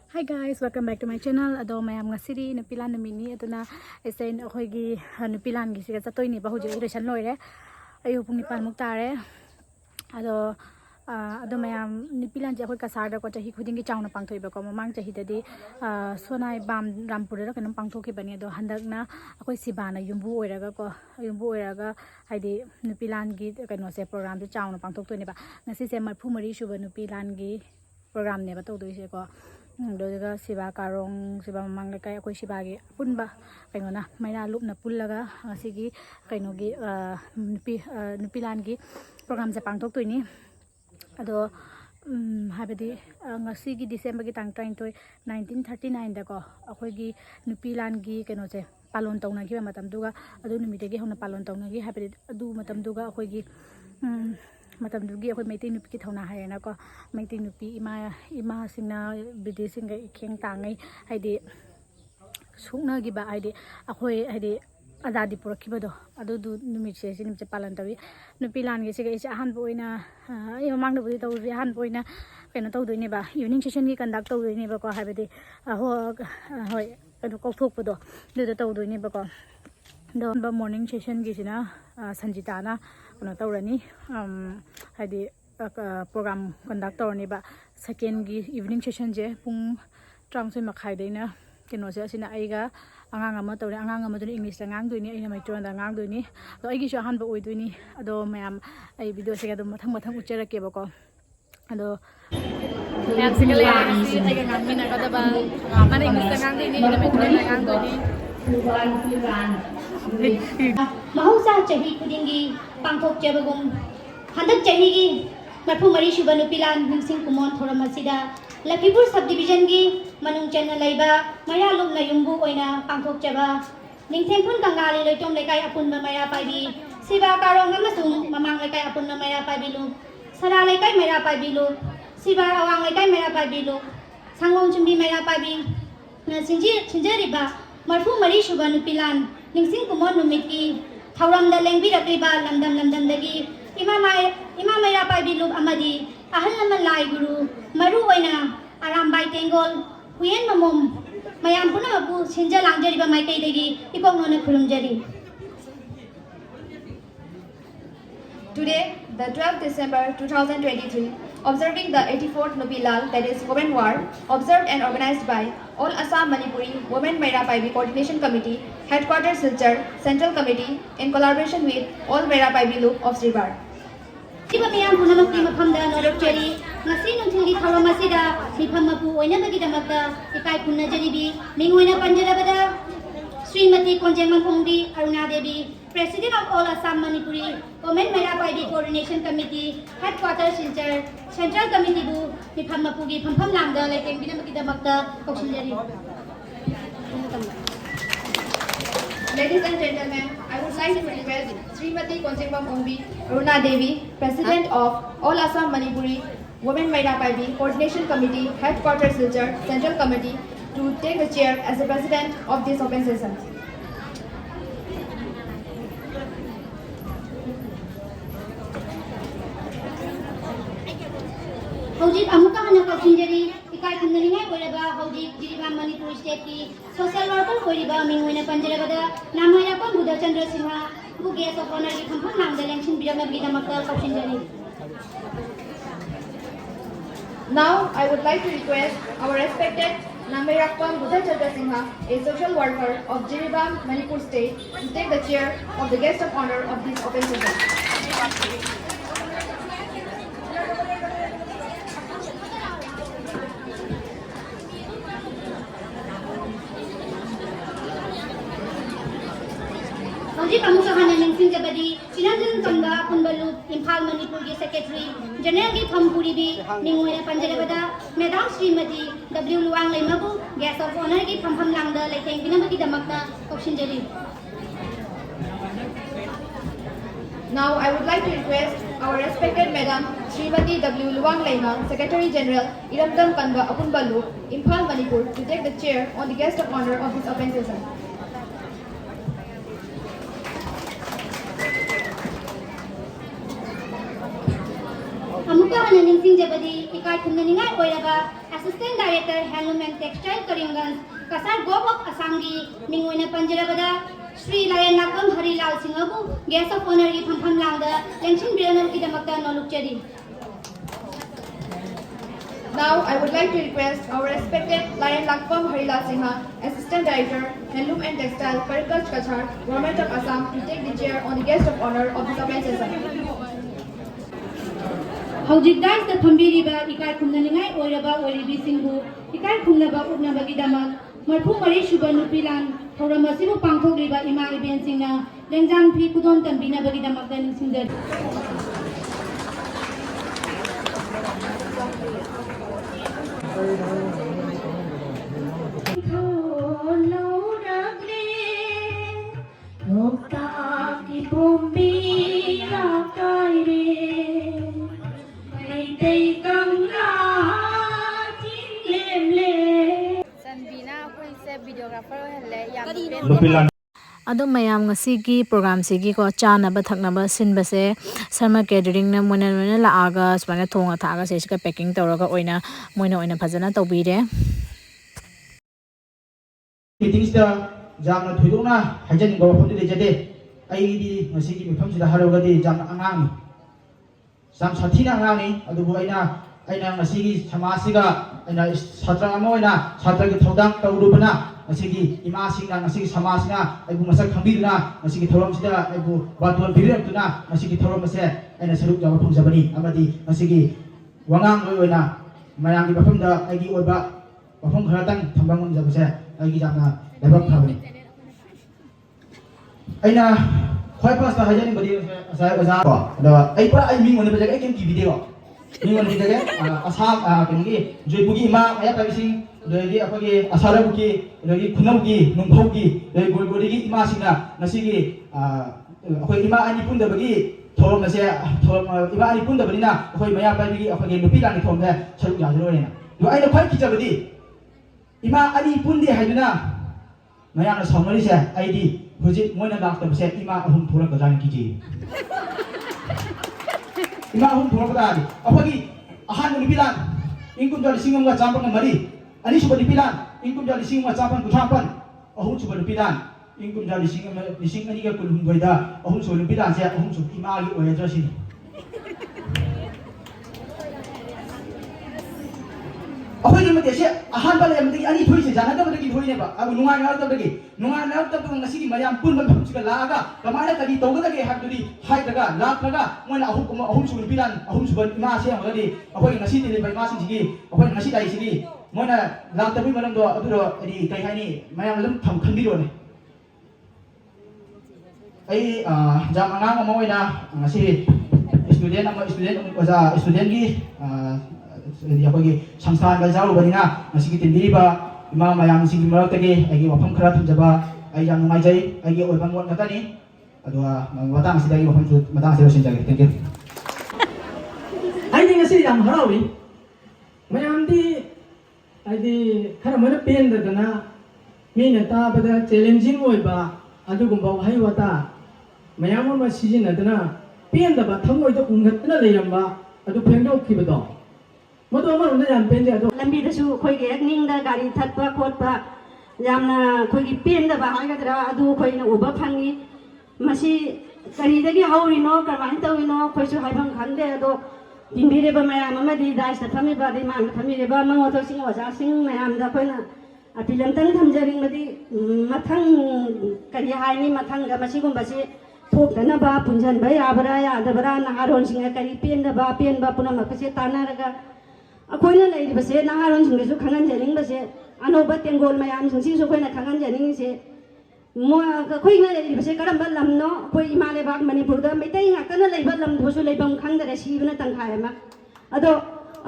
Hi guys, welcome back to my channel. Ado mayam ngasidi nupilan namini aduna esen akhoigi nupilan gi siga chatoi ni ba hoje election loire ayu pung nipan muk tare ado mayam nupilan je akhoi kasar da ko chahi khuding gi chauna pangthoi ba ko mamang chahi dadi sonai bam rampur ra kanam pangthoki bani ado handakna akhoi sibana yumbu oiraga ko yumbu oiraga haidi nupilan gi kano se program du chauna pangthok to ne ba ngasi se marphu mari shuba nupilan gi program ne ba to doi se ko doga siba karong siba mamang kai akoi siba gi punba kainona maina lupna pullaga asigi kainogi nupilan gi program se pangthok toini ado habedi ngasi gi December gi tang 1939 da ko akoi gi nupilan gi kaino se palon tongna gi matam duga adu numite gi hona palon tongna gi habedi adu matam duga akoi gi matam dugi akoi maiting nupi ki thona hayana ko maiting nupi ima singna bidesing ga ikheng tangai haidi sukna gi ba haidi akoi haidi azadi purakhiba do adu du numit se sinim che palan tawi nupi lan gi se ga isa han boina ai mamang do budi taw ri han boina kaino taw doine ba evening session gi conduct taw doine ba ko habedi hoi adu kok thok pudo du taw doine ba ko do morning session gi sina sanjita na kono tawrani haidi program conduct tawrani ba second gi evening session je pung trangsoi makhai deina keno se asina aiga angang ama tawre angang ama dun English la ngang doini aina mai tron da ngang doini do aigi sho han ba oi doini ado mayam ai video se ga do mathang mathang uchera ke ba ko ado mayam se ga le aiga ngang mina ka da ba mana English la ngang doini aina mai tron la ngang doini mahausa chahi khudingi pangthok chabagum handak chahi gi marphu mari shuba nupilan ningsing kumon thoram asida Lakipur subdivision gi manung chana laiba mayalum na yumbu oina pangthok chaba ningthengphun kangali loitom lekai apun maya paibi siba karong amasung mamang lekai apun maya paibilu sara lekai maya paibilu siba awang lekai maya paibilu sangong chumbi maya paibi sinjeriba marphu mari shuba nupilan ningsing kumon numiki thauram da lengbi rakriba lamdam dagi ima maya paibilu amadi ahal naman lai guru maru oina arambai tengol huyen mamom mayam puna mapu sinja langjari ba mai kai degi ipong nona khurumjari. Today, the 12th December 2023, observing the 84th Nupilal, that is Women War, observed and organized by All Assam Manipuri Women Mera Paibi Coordination Committee, Headquarters Silchar, Central Committee, in collaboration with All Mera Paibi Loop of Sribar. Siba mayam punamakti maphamda norokjari ngasi nungthili thauramasida miphammapu oinabagi damakta ikai punnajaribi mingoina panjarabada Srimati Konjengman Pungdi Aruna Devi, President of All Assam Manipuri Women Mera Paibi Coordination Committee, Headquarters Silchar, Central Committee Bu miphammapugi phampham lamda laikeng binamaki damakta koksinjari. Ladies and gentlemen, I would like to request Srimati Konjengman Pungdi Aruna Devi, President of All Assam Manipuri Women Mera Paibi Coordination Committee, Headquarters Silchar, Central Committee, to take the chair as the president of this open session. Hojik amuka hana koksinjari ikai kunnaningai oiraba hojik Jiribam Manipur State ki social worker oiriba mingoina panjarabada namaira kon Buddha Chandra Sinha bu guest of honor ki phampham lamda lengsin biramagi damakta koksinjari. Now, I would like to request our respected Namirakwan Buddha Chandra Singha, a social worker of Jiribam, Manipur State, to take the chair of the guest of honor of this open session. Hojik amuka hana ningsing jabadi Chinanjan Kamba Punbalu Imphal Manipur ki Secretary General ki Thampuri bi mingoina panjarabada Madam Srimati W Luang Laimabu guest of honor ki phampham langda laikeng binamaki damakta koksinjari. Now, I would like to request our respected Madam Srimati W. Luang Laima, Secretary General, Iramdam Kanba Apunbalu, Imphal, Manipur, to take the chair on the guest of honor of this open session. Amuka hana ningsing jabadi ikai khumnaningai oiraba Assistant Director Handloom and Textile Karimganj Kasar Gobok Assamgi Mingoina Panjarabada Sri Layan Nakam Harilal Singhabu Guest of Honor gi phampham langda Lengshin Biranam kidamakta nolukchari. Now, I would like to request our respected Lion Lakpam Harilal Singha, Assistant Director, Handloom and Textile, Karimganj Kachar, Government of Assam, to take the chair on the guest of honor of the comment session. Haujik das da thambiriba ikai khumnaningai oiraba oiribi singhu ikai khumnaba utnabagidamak marphu mari suba nupilan thoram asibu pangthokriba ima event singna lengjang phi kudon tambinabagidamak da ningsingjar. Ado mayam ngasigi program sigi ko chanaba thaknaba sinbase Sarma Catering na mona laaga smana thonga thaga se sika packing tawraga oina moina oina phajana tawbire meetings da jamna thoidona hajan go phom de jade ai di ngasigi mifam sida harogadi jamna angang sam sathina angani adubu aina ngasigi samasiga aina satra amoina satra gi thodang tawrubana ngasigi ima singna ngasigi samasina aibu masak khambiduna ngasigi thorom sida aibu batol birirtuna ngasigi thorom ase aina saruk jawa phomjabani amadi ngasigi wangang oina mayang gi bafam da aigi oba bafam kharatang thambang jabase aigi jamna lebak thabani aina khoi pasta hajan badi asai oza ko da ai pa ai ming one bajaga kem ki video ming one bajaga asam kengi joipugi ma aya tabising dogi apagi asarabuki dogi khunamgi nungkhaugi dogi golgorigi ima singna nasigi akoi ima ani punda bagi thorom ase thorom ima ani punda bani na akoi maya pai gi apagi nupi lani thom da charu ya jero ne do ai na khoi kijabadi ima ani pundi haiduna maya na somari se ai di huji moina dak tam se ima ahum thora ka jang kiji ima ahum thora ka di apagi ahan nupi lan ingkum jali singam ga jampang mari ani suba dipilan ingkum jali singam ga jampang kuthapan ahum suba dipilan ingkum jali singam ani ga kulhum goida ahum suba dipilan se ahum suba ima gi oya jasi akhoi ni mate se ahan bale amdi ani thoi se jana da bagi thoi ne ba abu nungai na da bagi nungai na da bagi ngasi mayam pun ba phum chika laaga kamana kadi toga da ge ha duri hai daga la daga moina ahum suba dipilan ahum suba ima se amadi akhoi ngasi ni bai ma sing sigi akhoi ngasi dai sigi moina lam tabi malam do aburo adi kai hai ni mayam lam tham khandi ro ne ai jam angang mo moina ngasi student gi dia bagi samstan gajalu banina masih kita diriba imam mayang sing marak tagi agi wafam khara thunjaba ai jam ngai jai agi oi bang ngot ni adua watang sidai wafam tu matang sero sinjagi thank you ai ni ngasi jam harawi mayam di ai di khara mana pen da na mi na ta bada challenging oi ba adu gumba hai wata mayam ma season na dana pen da ba thamoi da ungat na leiramba adu phengdo kibado madu amar na jam pen ja do lambi da su khoi ge ning da gari thatpa khotpa jamna khoi gi pen da ba haigadra adu khoi na uba phangi masi kari da gi hauri no karman tawi no khoi su haibang khande ado dinbire ba mayam amadi dai sa thami ba dai mang thami re ba mang otho sing wa sing mayam da khoi na apilam tang thamjaring madi mathang kari hai ni mathang ga masi gum basi thok dana ba punjan ba ya da na haron singa kari pen da ba puna ma kase tanaraga akoina leiribase naharon singresu khangan janing base anoba tengol mayam singsi so koina khangan janing se mo koina leiribase karamba lamno koi imale bag manipur da meitai ngakana leiba lam thosu leibam khangdare sibna tangkhai ma ado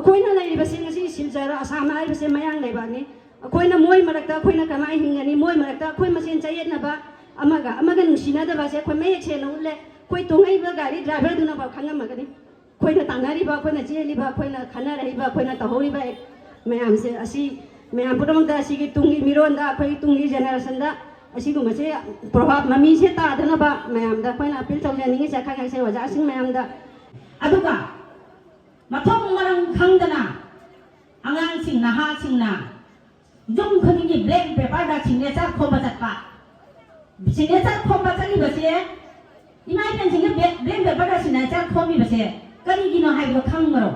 akoina leiribase ngasi silchara asama leiribase mayang leibani akoina moi marakta akoina kamai hingani moi marakta akoi masen chayet na ba amaga nusina da base koi mayek se no le koi tongai ba gari driver duna ba khangam magani koina tanariba koina cheliba koina khanariba koina tahoriba mayam se asi mayam puram da asi gi tungi miron da koi tungi generation da asi guma se prabhab mami se ta dana ba mayam da koina apil tawjani se khang se waja sing mayam da aduga mathong marang khangdana ꯑꯉꯥꯡꯁꯤꯡ ꯅꯍꯥꯁꯤꯡꯅ ꯌꯨꯝ ꯈꯨꯗꯤꯡꯒꯤ black ꯄꯦꯄꯔꯗ signature ꯈꯣꯝꯕ ꯆꯠꯄ signature ꯈꯣꯝꯕ ꯆꯠꯂꯤꯕꯁꯦ ꯏꯃꯥ ꯏꯕꯦꯟꯁꯤꯡꯅ black ꯄꯦꯄꯔꯗ signature ꯈꯣꯝꯃꯤꯕꯁꯦ ꯀꯔꯤꯒꯤꯅꯣ ꯍꯥꯏꯕꯗꯣ ꯈꯪꯕꯔꯣ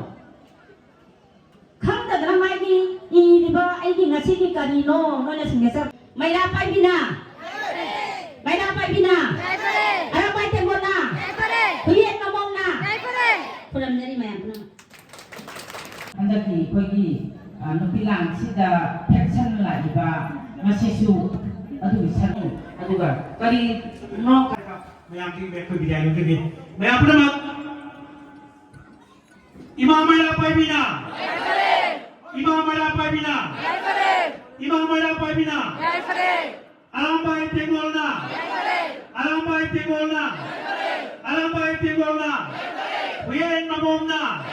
ꯈꯪꯗꯗꯅ ꯃꯥꯒꯤ ꯏꯔꯤꯕ ꯑꯩꯒꯤ ꯉꯁꯤꯒꯤ ꯀꯔꯤꯅꯣ ꯅꯣꯏꯅ ꯁꯤꯒꯅꯦꯆꯔ ꯃꯩꯔꯥ ꯄꯥꯏꯕꯤꯅ ꯃꯩꯔꯥ ꯄꯥꯏꯕꯤꯅ ꯑꯔꯥꯄꯥꯏ ꯇꯦꯡꯒꯣꯜꯅ ꯍꯨꯏꯌꯦꯟ ꯃꯃꯣꯡꯅ ꯈꯨꯔꯝꯖꯔꯤ ꯃꯌꯥꯝ ꯄꯨꯝꯅꯃꯛ ꯍꯟꯗꯛꯀꯤ ꯑꯩꯈꯣꯏꯒꯤ ꯅꯨꯄꯤ ꯂꯥꯟꯁꯤꯗ ꯐꯦꯛꯁꯟ ꯂꯥꯛꯏꯕ ꯃꯁꯤꯁꯨ ꯑꯗꯨꯒꯤ ꯁꯔꯨꯛ ꯑꯗꯨꯒ ꯀꯔꯤꯅꯣ ꯃꯌꯥꯝꯒꯤ ꯑꯩꯈꯣꯏ ꯕꯤꯗꯥꯏ ꯅꯨꯡꯇꯤꯒꯤ ꯃꯌꯥꯝ ꯄꯨꯝꯅꯃꯛ 이마 마이라 파이비나 이마 마이라 파이비나 이마 마이라 파이비나 아람바이 땡골나 아람바이 땡골나 아람바이 땡골나 위엔 마mom나